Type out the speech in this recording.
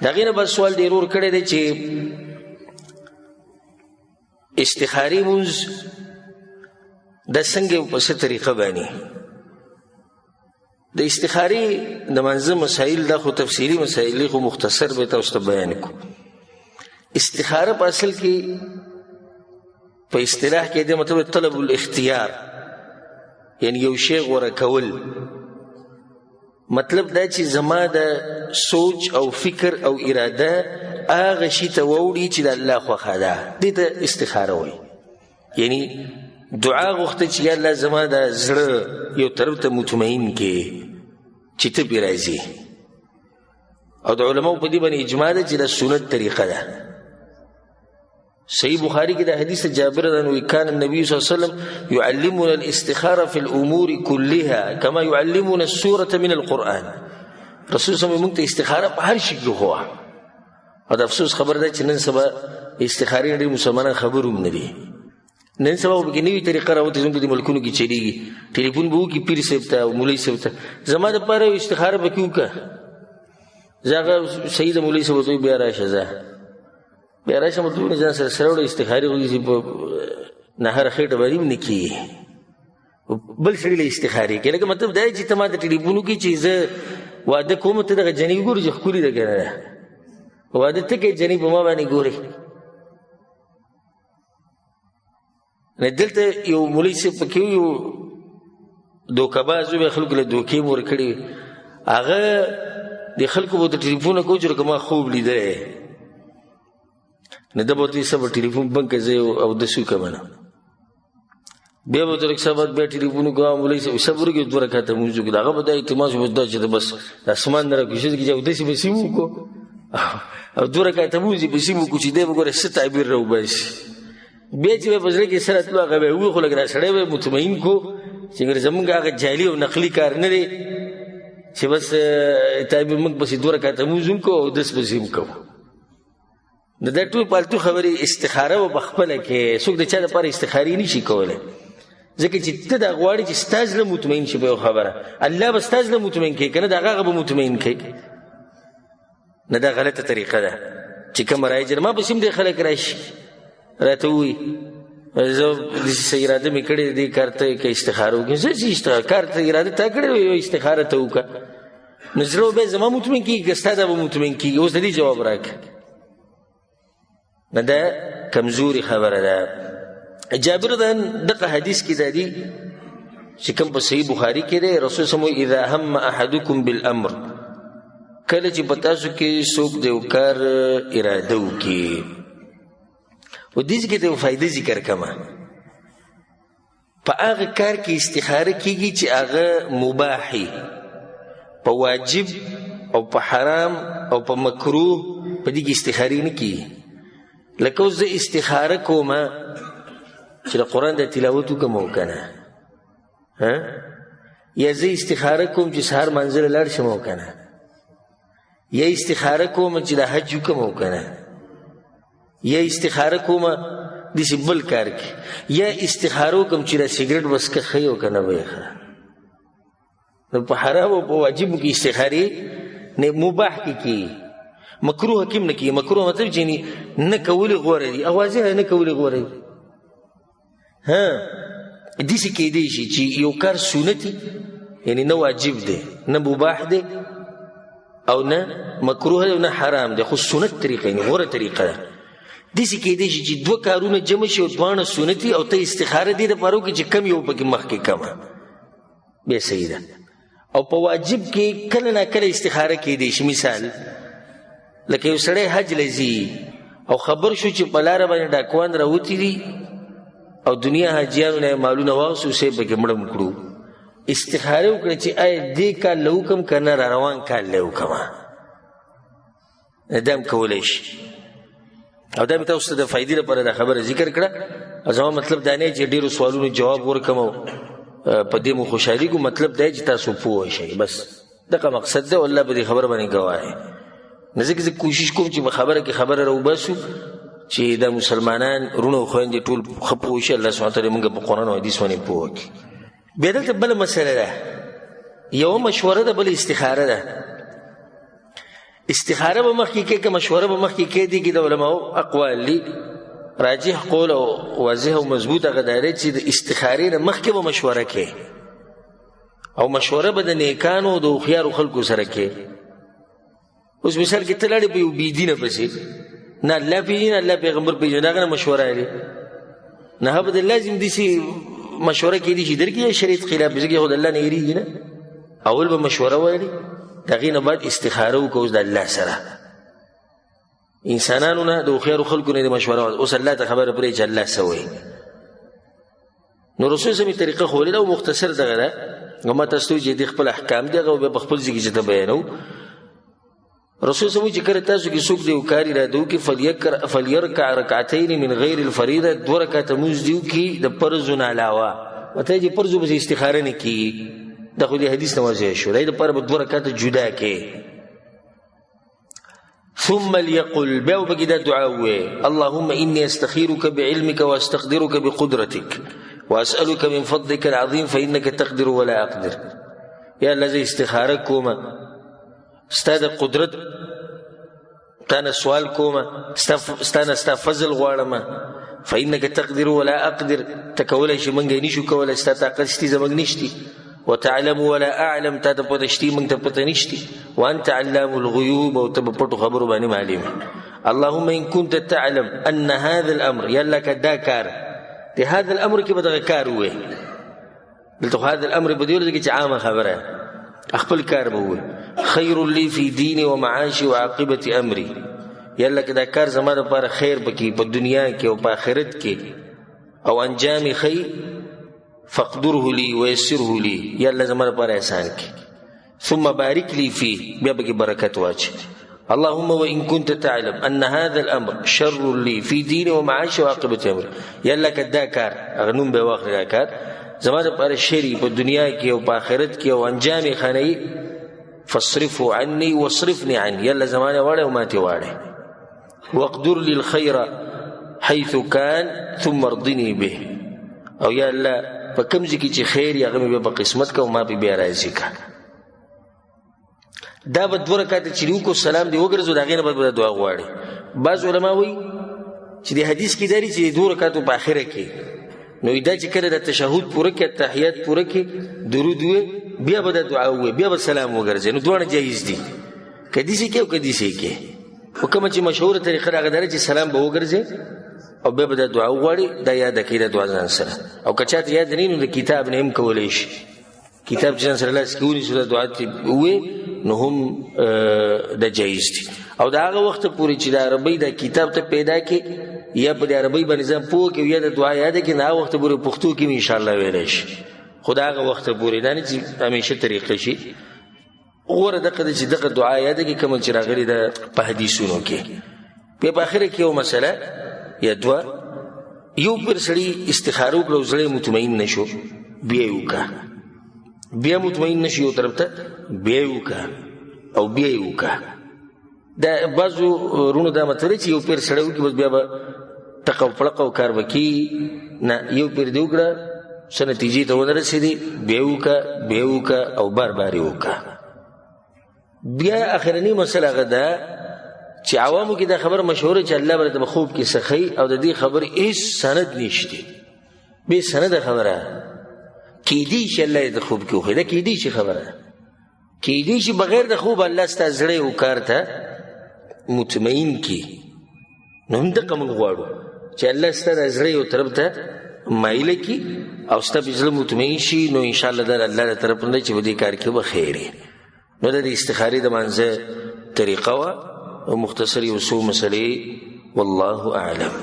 د هغې نه بس سوال ډېر ور کړی دی چې استخاري مونځ دا څنګه په څه طریقه باندې د استخاري د منځه مسایل دا خو تفصیلي مسایل خو مختصر به تاسو ته بیان کو. استخاره په اصل کې په اصطلاح کې د مطلب طلب الاختیار، یعنی یو شی غوره کول. مطلب دا چې زما د سوچ او فکر او اراده هغه شي ته ووړي چې د الله خوښه ده، دې ته استخاره وایي. یعنی دعا غوښته چې یا الله زما د زړه یو طرف ته مطمئن کې چې ته پرې راځي. او د علماو په دې باندې اجماع ده چې د سنت طریقه ده. صحیح بخاری کې د حدیث جابر رضی کان النبي صلی الله علیه وسلم يعلمنا الاستخاره في الامور كلها كما يعلمنا السوره من القران. رسول صلی الله علیه وسلم موږ ته استخاره په هر شي کې هو. او د افسوس خبر ده چې نن سبا استخارې ډېر مسلمانان خبر هم نه دي. نن سبا به نوې طریقه راوته زموږ د ملکونو کې چلیږي، ټلیفون به وکړي پیر صاحب ته او مولوي صاحب ته زما دپاره استخاره به کې وکړه. زه هغه صحیح د مولوي صاحب ورته بیا راشه، زه بیا راشه مطلب ځان سره سره وړه استخارې غوږي چې په نهره خېټه باندې هم نه کېږي، بل سړي له استخارې کې. لکه مطلب دا چې ته ما ته ټلیفون وکړي چې زه واده کوم، ته دغه جنۍ وګورې چې ښکلې ده که نه ده، واده ته کې جنۍ په ما باندې ګورې. دلته یو مولوي صاحب پکې یو دوکهباز و، خلکو له دوکې مو ورکړې، هغه د خلکو به ورته ټلیفون کوو چې ما خوب لیدلی، نه ده به ورته صبر ټلیفون بند کړه زه اودس وکړم نه. بیا به ورته لږ څه بعد بیا ټلیفون وکړه مولوي صاحب صبر وکړې 2 رکعته لمونځ وکړو. هغه به دا التماس وکړو دا چې بس د اسمان نه راکوشش کړي چې اودس یې بس یې وکړو او 2 رکعته لمونځ یې بس یې وکړو چې دی به ګوره څه تعبیر راوباسي. بیا چې به په زړه کې سره تلو هغه به وي، خو لږ دا سړی به مطمئن کو چې زمونږ هغه جعلي او نقلي کار نه دی چې بس تعبیر موږ بس 2 رکعته لمونځ وکړو او اودس بس یې وکړو. نو دا ټول پالتو خبرې استخاره به پخپله کې څوک د چا دپاره استخارې نه شي کولی، ځکه چې ته دا غواړې چې ستا زړه مطمئن شي په یو خبره، الله به ستا زړه مطمئن کوي که نه د هغه به مطمئن کوي. نه دا غلطه طریقه ده چې کومه رایجه ما پسې هم دی خلک راشي راته ووایي زه داسې اراده مې کړې دې کار ته که استخاره وکړم. زه چې کار ته اراده تا کړې وي استخاره ته وکړه، نو زړه بیا زما مطمئن کېږي که ستا دا به مطمئن کېږي. اوس د دې جواب راکړه. نه دا کمزوري خبره ده. جابر دغه حدیث کې دا دي چې کوم په صحیح بخاري کې دی، رسول صلی الله علیه وسلم اذا هم احدکم بالامر، کله چې په تاسو کې څوک د یو کار اراده وکړي. و دې کې ته یو فایده ذکر کړمه، په هغه کار کې استخاره کېږي چې هغه مباحي، په واجب او په حرام او په مکروه په دې کې استخارې نه کېږي. لکه اوس زه استخاره کومه چې د قرآن د تلاوت وکړم او که نه، یا زه استخاره کوم چې سهار منزل لاړ شم او که نه، یا استخاره کوم چې د حج وکړم او که نه، یا استخاره کوم داسې بل کار کې، یا استخاره وکړم چې د سګرټ بسکه ښه او که نه به یې ښه. نو په حرام او په واجبو کې استخارې مباح کې کېږي، مکروه کې هم نه کېږي. مکروه مطلب چې نه کولې غوره دي، اوازې نه کولې غوره دي. داسې کېدی شي چې یو کار سنتي، یعنی نه واجب دی نه مباح دی او نه مکروه دی او نه حرام دی، خو سنت طریقه یعنی غوره طریقه ده. داسې کېدی شي چې 2 کارونه جمع شي او دواړه سنتي او ته استخاره دې دپاره وکړې چې کم یو پکې مخکې کمه، بیا صحیح ده. او په واجب کې کله نه کله استخاره کېدی شي. مثال لکه یو سړی حج له ځي او خبر شو چې په لاره باندې ډاکوان راوتي دي او دنیا حاجیانو نه مالونه واغوستو صاحب پکې مړه کړو، استخاره وکړه چې آیا دې کال له وکړم که نه را روان کال له وکړمه. دا هم کولی شي. او دا مې تاسو ته د فایدې لپاره دا خبره ذکر کړه. او زما مطلب دا نه چې ډېرو سوالونو جواب ورکړم او په دې مو خوشحالېږو. مطلب دا چې تاسو پوه شئ، بس دغه مقصد دی. والله به دې خبره باندې ګواه. نه ځکه زه کوشش کوم چې په خبره کې خبره راوباسو چې دا مسلمانان رونه او خویندې ټول ښه پوه شي. الله سبحانه وتعالی موږ په قرآن او حدیث باندې پوه کړي. بیا دلته بله مسله ده، یوه مشوره ده، بله استخاره ده. استخاره به مخکې کې که مشوره به مخکې کې دي کې د علماو اقوال دي راجح قول او واضح او مضبوط هغه دا دی چې د استخارې نه مخکې به مشوره کې او مشوره به د نیکانو او د هوښیارو خلکو سره کې. اوس مثال کې ته لاړې په یو بېدینه پسې نه الله پېژني نه الله پیغمبر پېژني هغه نه مشوره لري نه به د لازم داسې مشوره کېدی شي درکې شریعت خلاف ځکه خو د الله نه هېرېږي نه اول به مشوره ویلي د هغې نه بعد استخاره وکړه اوس د الله سره انسانانو نه د هوښیارو خلکو نه د مشوره اوس الله ته خبره پرې چې الله څه وایي. نو رسول صلی الله طریقه ښودلې ده او مختصر دغه ده ما تاسو ته چې د خپل احکام دي هغه بیا په خپل ځای کې چې ته بیانو. رسول صلی الله چې کله تاسو کې څوک د یو کار اراده وکړي فلیرکع رکعتین من غیر الفریضه دوه رکعته لمونځ دې وکړي د فرضو نه علاوه ورته چې فرضو پسې استخاره نه کېږي دا خو د حدیث نه واضح شو د دې دپاره به دوه رکعته جدا کې ثم ليقل بیا وبکې دا دعا ووایي اللهم انی استخیرک بعلمک واستقدرک بقدرتک واسألك من فضلك العظيم فإنك تقدر ولا أقدر. یا الله زه استخاره کومه ستا د قدرت تانه سوال کومه ستا فضل غواړمه فإنك تقدر ولا أقدر ته کولی شي موږ یې نشو کولی ستا طاقت شتي زموږ نشتي وتعلم ولا أعلم تا ته پته شتي موږ ته پته نشتي وأنت علام الغيوب او ته په پټو خبرو باندې معلم. اللهم إن كنت تعلم أن هذا الأمر یا الله که دا کار د هذا الامر کې به دغه کار ووایي دلته خو هذا الامر په دې ورځ کې چې عامه خبره خپل کار به ووایي خیر لی فی دیني ومعاشي وعاقبة امری یا الله که دا کار زما دپاره خیر پکې په دنیا کې او په آخرت کې او انجام ښه فاقدره لی ویسره لی یا الله زما دپاره احسان کړي ثم بارک لی فيه بیا پکې برکت واچي. اللهم وإن كنت تعلم أن هذا الأمر شر لي في ديني ومعاشي وعاقبة أمري یا الله که دا کار هغه نوم به واخلي دا کار زما دپاره شر په دنیا کې او په آخرت کې او انجام یې ښه نه فاصرفه عني واصرفني عنه یا الله زما نه واړې او ما ته واړې واقدر لي الخير حيث كان ثم ارضني به او یا الله په کوم ځای کې چې خیر یې هغه مې بیا په قسمت که او ما پې بیا راضي که. دا به دوه رکعته چې وکړو سلام دې وګرځو د هغې نه بعد به دعا غواړي. بعض علما وایي چې د حدیث کې دا دي چې د دوه رکعتو په آخره کې نو دا چې کله د تشهد پوره کړي تحیات پوره کړي درود ووایي بیا به دا دعا ووایي بیا به سلام وګرځي نو دواړه جایز دي که داسې کې او که داسې کې خو کومه چې مشهوره طریقه د هغه دا چې سلام به وګرځي او بیا به دا دعا وغواړي دا یاده کړي دا دعا ځان سره او که چاته یاد نه نو د کتاب نه هم کولی شي کتاب چې ځان سره لاس کې ونیسو دا دعا ووایي نو هم دا جایز دي. او دا هغه وخت پورې چې د عربۍ دا کتاب ته پیدا کې یا په د عربۍ باندې ځان پوه کې یا د دعا یاده کې نه هغه وخت پورې پښتو کې انشاءالله ویلی شي خو د هغه وخت پورې دا نه چې همیشه طریقه شي غوره دغه ده چې دغه دعا یاده کې کومه چې راغلې ده په حدیثونو کې. بیا په آخره کې یو مسله یا دوه یو پر سړي استخاره وکړه او زړی مطمئن نه شو بیا یې وکړه بیا مطمئن نشي یو طرف ته بیا یې وکړه او بیا یې وکړه. دا بعضو رونو دا مطلب چې یو پیر سړی وکړي بس بیا به ټقه او پړقه او کار به کېږي نه یو پیر دې وکړه څه نتیجې ته ونه رسېدې بیا یې وکړه بیا یې وکړه او بار بار یې وکړه. بیا اخرنۍ مسله هغه ده چې عوامو کې دا خبر مشهوره چې الله به په خوب کې څه او د دې خبرې هېڅ سند نشته بې سنده خبره کیدی شي الله د خوب کې وخی دا کیدی شي خبره کیدی شي بغیر د خوب الله ستا زړه او کار ته مطمئن کی نو هم دغه موږ غواړو چې الله ستا د زړه یو طرف ته مایله کی او ستا په زړه مطمئن شي نو انشاءالله د الله له طرف نه چې په دې کار کې به خیر نو د استخارې د منځه طریقه وه او مختصر یو څو مسلې والله اعلم.